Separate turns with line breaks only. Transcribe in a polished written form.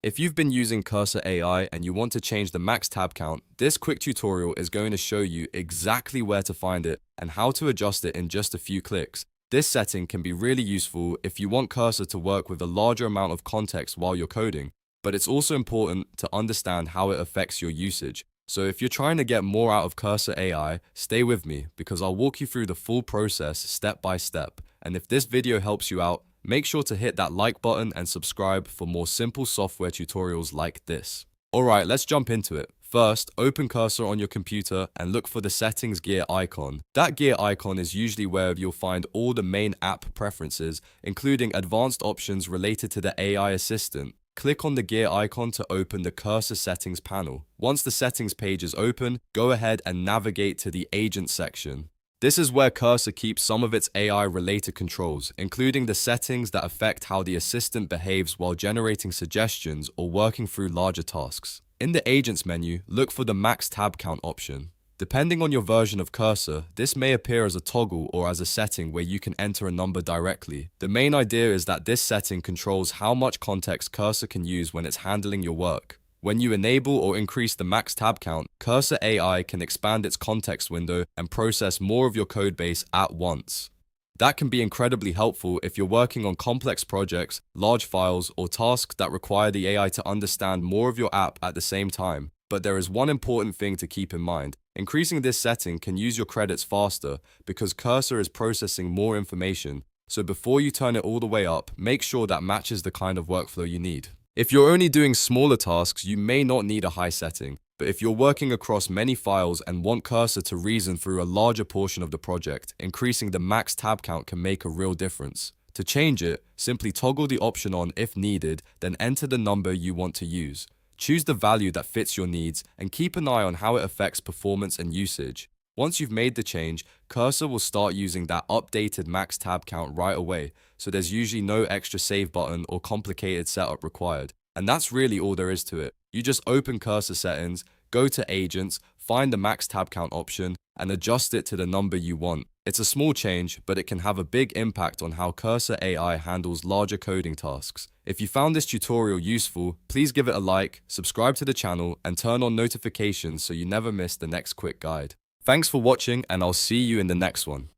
If you've been using Cursor AI and you want to change the max tab count, this quick tutorial is going to show you exactly where to find it and how to adjust it in just a few clicks. This setting can be really useful if you want Cursor to work with a larger amount of context while you're coding, but it's also important to understand how it affects your usage. So if you're trying to get more out of Cursor AI, stay with me because I'll walk you through the full process step by step. And if this video helps you out, make sure to hit that like button and subscribe for more simple software tutorials like this. Alright, let's jump into it. First, open Cursor on your computer and look for the settings gear icon. That gear icon is usually where you'll find all the main app preferences, including advanced options related to the AI assistant. Click on the gear icon to open the Cursor settings panel. Once the settings page is open, go ahead and navigate to the agent section. This is where Cursor keeps some of its AI-related controls, including the settings that affect how the assistant behaves while generating suggestions or working through larger tasks. In the Agents menu, look for the Max Tab Count option. Depending on your version of Cursor, this may appear as a toggle or as a setting where you can enter a number directly. The main idea is that this setting controls how much context Cursor can use when it's handling your work. When you enable or increase the max tab count, Cursor AI can expand its context window and process more of your codebase at once. That can be incredibly helpful if you're working on complex projects, large files, or tasks that require the AI to understand more of your app at the same time. But there is one important thing to keep in mind. Increasing this setting can use your credits faster because Cursor is processing more information. So before you turn it all the way up, make sure that matches the kind of workflow you need. If you're only doing smaller tasks, you may not need a high setting, but if you're working across many files and want Cursor to reason through a larger portion of the project, increasing the max tab count can make a real difference. To change it, simply toggle the option on if needed, then enter the number you want to use. Choose the value that fits your needs and keep an eye on how it affects performance and usage. Once you've made the change, Cursor will start using that updated max tab count right away, so there's usually no extra save button or complicated setup required. And that's really all there is to it. You just open Cursor settings, go to Agents, find the max tab count option, and adjust it to the number you want. It's a small change, but it can have a big impact on how Cursor AI handles larger coding tasks. If you found this tutorial useful, please give it a like, subscribe to the channel, and turn on notifications so you never miss the next quick guide. Thanks for watching, and I'll see you in the next one.